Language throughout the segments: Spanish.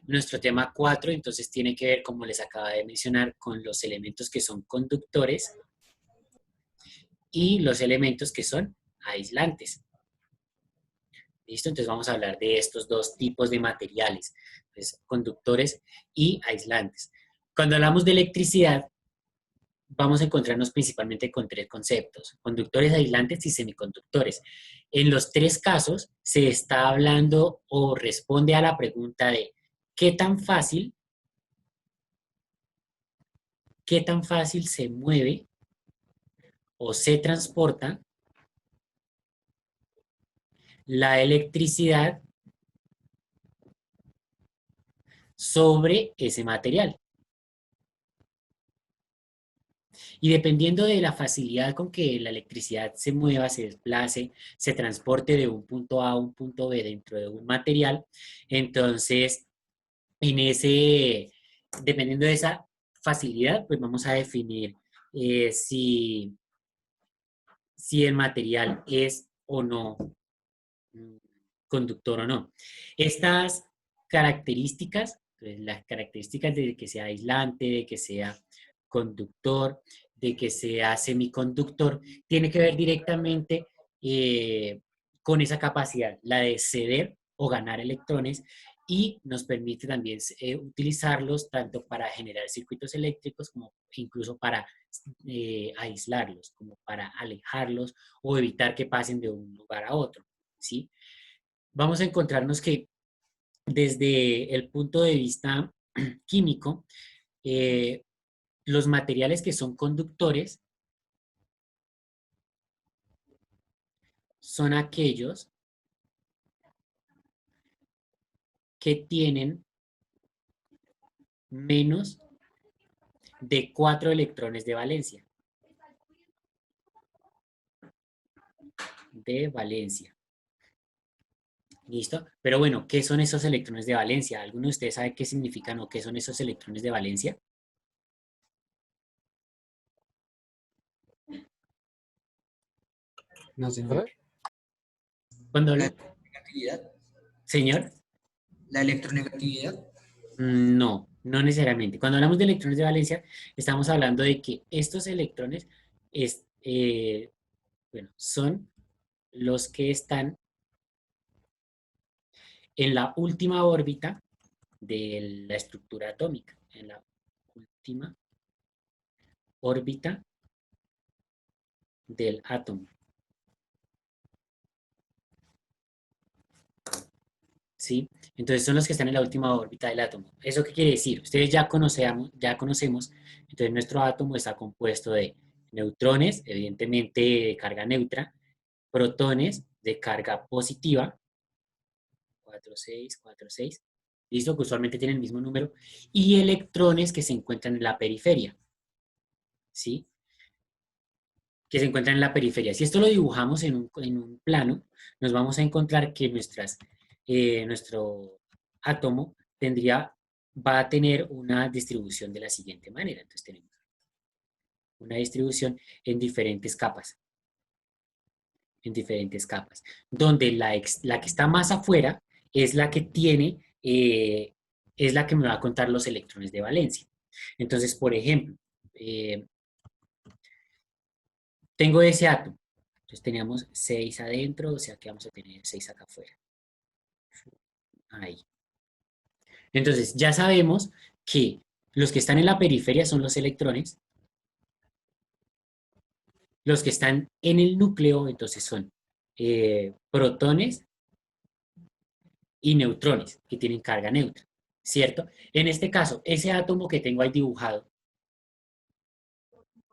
Nuestro tema 4 entonces tiene que ver, como les acaba de mencionar, con los elementos que son conductores y los elementos que son aislantes. ¿Listo? Entonces vamos a hablar de estos dos tipos de materiales, pues, conductores y aislantes. Cuando hablamos de electricidad, vamos a encontrarnos principalmente con tres conceptos: conductores, aislantes y semiconductores. En los tres casos se está hablando o responde a la pregunta de qué tan fácil se mueve o se transporta la electricidad sobre ese material. Y dependiendo de la facilidad con que la electricidad se mueva, se desplace, se transporte de un punto A a un punto B dentro de un material, entonces, en ese, dependiendo de esa facilidad, pues vamos a definir si el material es o no mm, conductor o no. Estas características, pues, las características de que sea aislante, de que sea conductor, de que sea semiconductor, tiene que ver directamente con esa capacidad, la de ceder o ganar electrones, y nos permite también utilizarlos tanto para generar circuitos eléctricos como incluso para aislarlos, como para alejarlos o evitar que pasen de un lugar a otro, ¿sí? Vamos a encontrarnos que desde el punto de vista químico, eh, los materiales que son conductores son aquellos que tienen menos de 4 electrones de valencia. De valencia. ¿Listo? Pero bueno, ¿qué son esos electrones de valencia? ¿Alguno de ustedes sabe qué significan o qué son esos electrones de valencia? No, señor. Cuando La habla, electronegatividad. señor, La electronegatividad. no, no necesariamente. Cuando hablamos de electrones de valencia, estamos hablando de que estos electrones bueno, son los que están en la última órbita de la estructura atómica, en la última órbita del átomo. ¿Sí? Entonces son los que están en la última órbita del átomo. ¿Eso qué quiere decir? Ustedes ya conocemos, entonces nuestro átomo está compuesto de neutrones, evidentemente de carga neutra, protones de carga positiva, 4, 6, 4, 6, listo, que usualmente tienen el mismo número, y electrones que se encuentran en la periferia, ¿sí? Que se encuentran en la periferia. Si esto lo dibujamos en un plano, nos vamos a encontrar que nuestro átomo va a tener una distribución de la siguiente manera. Entonces tenemos una distribución en diferentes capas, donde la que está más afuera es la que tiene, es la que me va a contar los electrones de valencia. Entonces, por ejemplo, tengo ese átomo. Entonces teníamos 6 adentro, o sea que vamos a tener 6 acá afuera. Ahí. Entonces ya sabemos que los que están en la periferia son los electrones, los que están en el núcleo entonces son protones y neutrones, que tienen carga neutra, ¿cierto? En este caso, ese átomo que tengo ahí dibujado,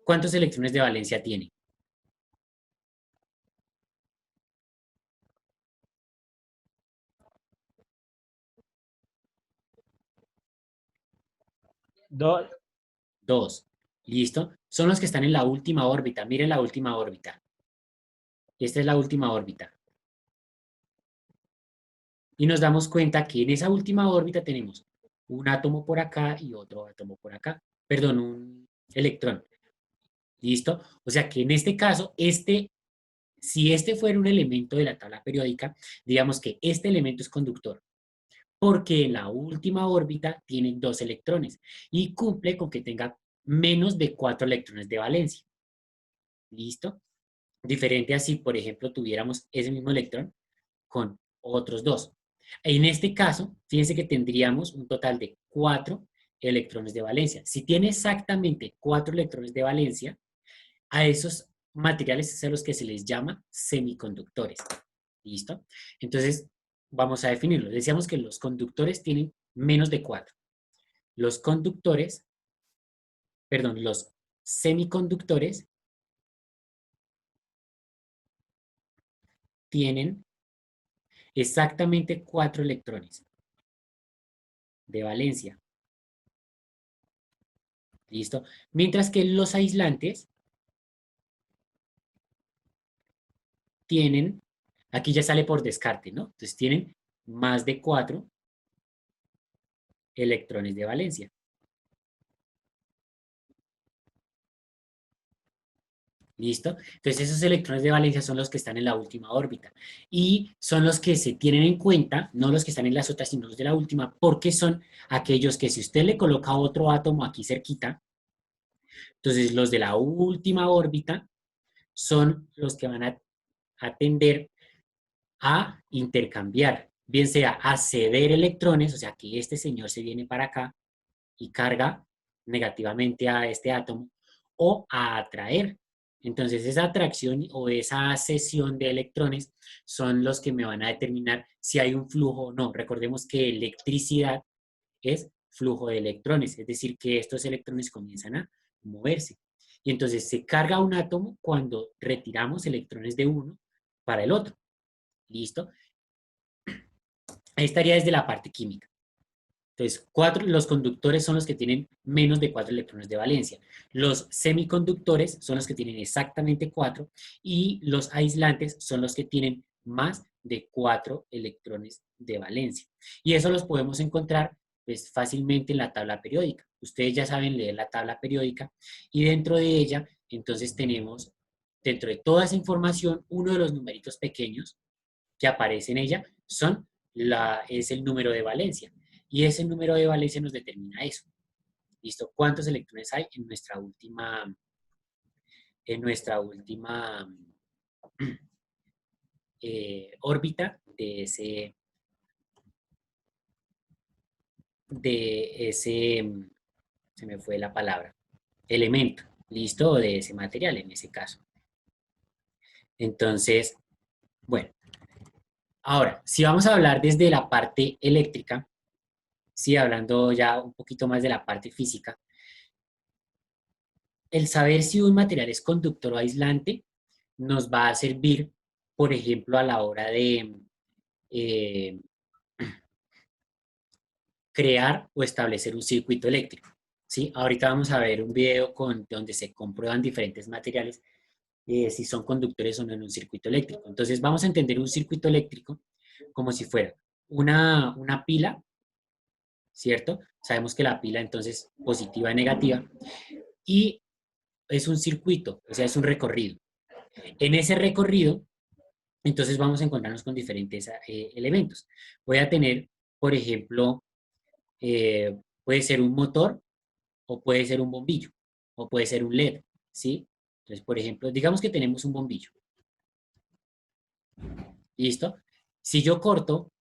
¿cuántos electrones de valencia tiene? Dos. 2. ¿Listo? Son los que están en la última órbita. Miren la última órbita. Esta es la última órbita. Y nos damos cuenta que en esa última órbita tenemos un átomo por acá y otro átomo por acá. Perdón, un electrón. ¿Listo? O sea que en este caso, si este fuera un elemento de la tabla periódica, digamos que este elemento es conductor. porque en la última órbita tiene 2 electrones y cumple con que tenga menos de 4 electrones de valencia. ¿Listo? Diferente a si, por ejemplo, tuviéramos ese mismo electrón con otros 2. En este caso, fíjense que tendríamos un total de 4 electrones de valencia. Si tiene exactamente 4 electrones de valencia, a esos materiales es a los que se les llama semiconductores. ¿Listo? Entonces, vamos a definirlo. Decíamos que los conductores tienen menos de 4. Los conductores, perdón, los semiconductores tienen exactamente 4 electrones de valencia. ¿Listo? Mientras que los aislantes tienen, aquí ya sale por descarte, ¿no? Entonces tienen más de 4 electrones de valencia. ¿Listo? Entonces esos electrones de valencia son los que están en la última órbita y son los que se tienen en cuenta, no los que están en las otras, sino los de la última, porque son aquellos que si usted le coloca otro átomo aquí cerquita, entonces los de la última órbita son los que van a tender a intercambiar, bien sea a ceder electrones, o sea que este señor se viene para acá y carga negativamente a este átomo, o a atraer. Entonces esa atracción o esa cesión de electrones son los que me van a determinar si hay un flujo o no. Recordemos que electricidad es flujo de electrones, es decir, que estos electrones comienzan a moverse. Y entonces se carga un átomo cuando retiramos electrones de uno para el otro. ¿Listo? Ahí estaría desde la parte química. Entonces, los conductores son los que tienen menos de 4 electrones de valencia. Los semiconductores son los que tienen exactamente 4 y los aislantes son los que tienen más de 4 electrones de valencia. Y eso los podemos encontrar pues, fácilmente en la tabla periódica. Ustedes ya saben leer la tabla periódica y dentro de ella, entonces tenemos, dentro de toda esa información, uno de los numeritos pequeños que aparece en ella es el número de valencia. Y ese número de valencia nos determina eso. ¿Listo? ¿Cuántos electrones hay en nuestra última órbita de ese, se me fue la palabra, elemento, ¿listo? O de ese material en ese caso. Entonces, bueno, ahora, si vamos a hablar desde la parte eléctrica, sí, hablando ya un poquito más de la parte física, el saber si un material es conductor o aislante nos va a servir, por ejemplo, a la hora de eh, crear o establecer un circuito eléctrico. ¿Sí? Ahorita vamos a ver un video donde se comprueban diferentes materiales si son conductores o no en un circuito eléctrico. Entonces vamos a entender un circuito eléctrico como si fuera una pila, ¿cierto? Sabemos que la pila entonces positiva y negativa y es un circuito, o sea, es un recorrido. En ese recorrido, entonces vamos a encontrarnos con diferentes elementos. Voy a tener, por ejemplo, puede ser un motor o puede ser un bombillo o puede ser un LED, ¿sí? Entonces, por ejemplo, digamos que tenemos un bombillo. ¿Listo? Si yo corto,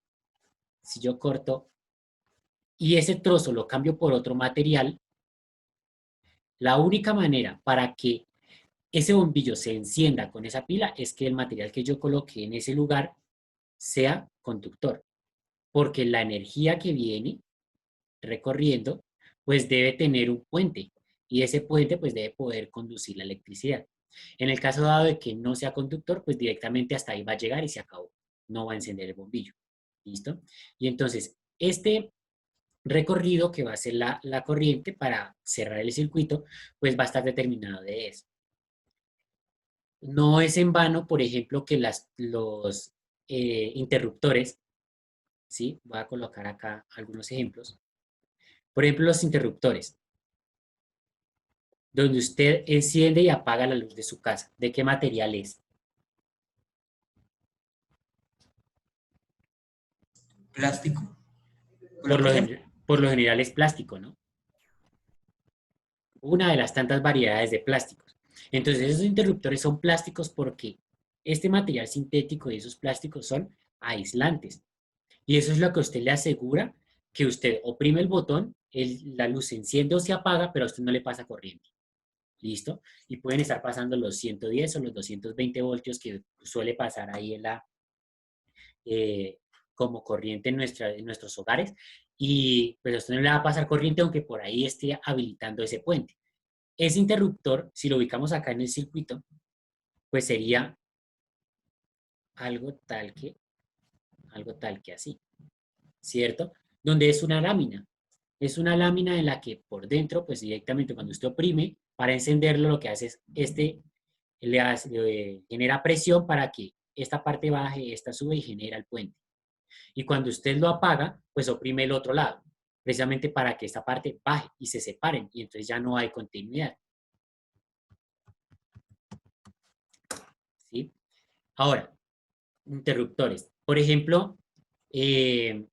si yo corto y ese trozo lo cambio por otro material, la única manera para que ese bombillo se encienda con esa pila es que el material que yo coloque en ese lugar sea conductor, porque la energía que viene recorriendo, pues debe tener un puente y ese puente pues debe poder conducir la electricidad. En el caso dado de que no sea conductor, pues directamente hasta ahí va a llegar y se acabó. No va a encender el bombillo. ¿Listo? Y entonces, este recorrido que va a ser la corriente para cerrar el circuito, pues va a estar determinado de eso. No es en vano, por ejemplo, que los interruptores, ¿sí? Voy a colocar acá algunos ejemplos. Por ejemplo, los interruptores, donde usted enciende y apaga la luz de su casa. ¿De qué material es? Plástico. Por ejemplo, Por lo general es plástico, ¿no? Una de las tantas variedades de plásticos. Entonces, esos interruptores son plásticos porque este material sintético y esos plásticos son aislantes. Y eso es lo que a usted le asegura que usted oprime el botón, la luz se enciende o se apaga, pero a usted no le pasa corriente. ¿Listo? Y pueden estar pasando los 110 o los 220 voltios que suele pasar ahí eh, como corriente en nuestros hogares. Y pues a usted no le va a pasar corriente aunque por ahí esté habilitando ese puente. Ese interruptor, si lo ubicamos acá en el circuito, pues sería algo tal que, algo tal que así, ¿cierto? Donde es una lámina. Es una lámina en la que por dentro, pues directamente cuando usted oprime, para encenderlo lo que hace es le genera presión para que esta parte baje, esta sube y genera el puente. Y cuando usted lo apaga, pues oprime el otro lado, precisamente para que esta parte baje y se separen y entonces ya no hay continuidad. ¿Sí? Ahora, interruptores. Por ejemplo, eh,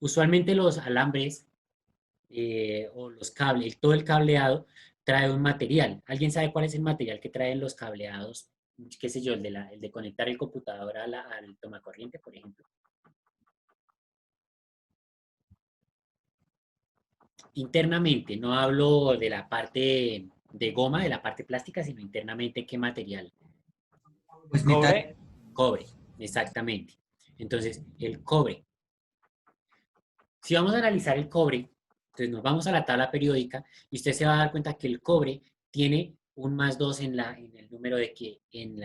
usualmente los alambres o los cables, todo el cableado trae un material. ¿Alguien sabe cuál es el material que traen los cableados? ¿Qué sé yo? El de conectar el computador al tomacorriente, por ejemplo. Internamente, no hablo de la parte de goma, de la parte plástica, sino internamente, ¿qué material? pues metal, Cobre. Cobre, exactamente. Entonces, el cobre. Si vamos a analizar el cobre, entonces nos vamos a la tabla periódica y usted se va a dar cuenta que el cobre tiene un más 2 en el número en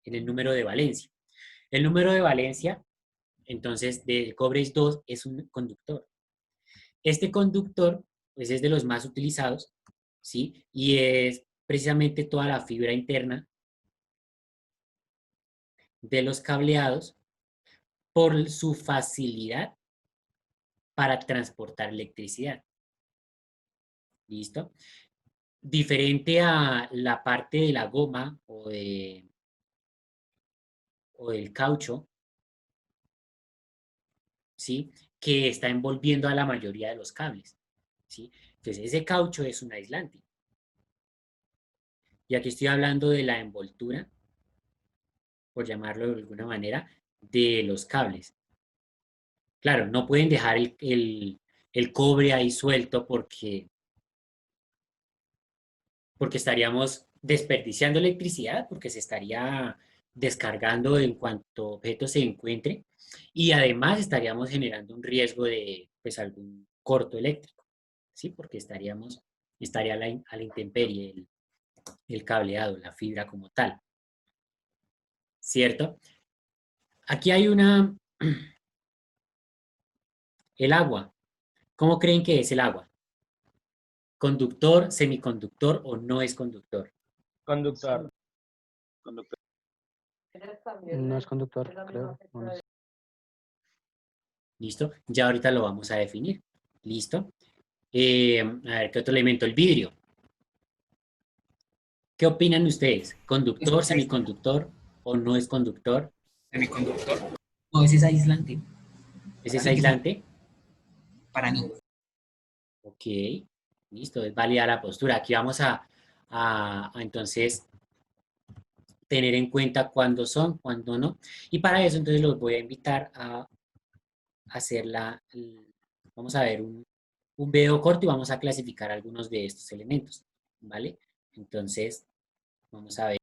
el número de valencia. El número de valencia, entonces, del cobre es 2, es un conductor. Este conductor, pues es de los más utilizados, ¿sí? Y es precisamente toda la fibra interna de los cableados por su facilidad para transportar electricidad. ¿Listo? Diferente a la parte de la goma o del caucho, ¿sí? Que está envolviendo a la mayoría de los cables, ¿sí? Entonces, ese caucho es un aislante. Y aquí estoy hablando de la envoltura, por llamarlo de alguna manera, de los cables. Claro, no pueden dejar el cobre ahí suelto porque estaríamos desperdiciando electricidad, porque se estaría descargando en cuanto objeto se encuentre y además estaríamos generando un riesgo de pues algún corto eléctrico, ¿sí? Porque estaría a la intemperie el cableado, la fibra como tal, ¿cierto? Aquí hay el agua. ¿Cómo creen que es el agua? ¿Conductor, semiconductor o no es conductor? Conductor. Conductor. No es conductor, creo. No sé. ¿Listo? Ya ahorita lo vamos a definir. ¿Listo? A ver, ¿qué otro elemento? El vidrio. ¿Qué opinan ustedes? ¿Conductor, es semiconductor o no es conductor? semiconductor. No, ese es aislante. ¿Es Para ese mí que sí, aislante? para mí. Ok, listo, es válida la postura. Aquí vamos a entonces tener en cuenta cuándo son, cuándo no. Y para eso entonces los voy a invitar a hacer vamos a ver un video corto y vamos a clasificar algunos de estos elementos, ¿vale? Entonces, vamos a ver.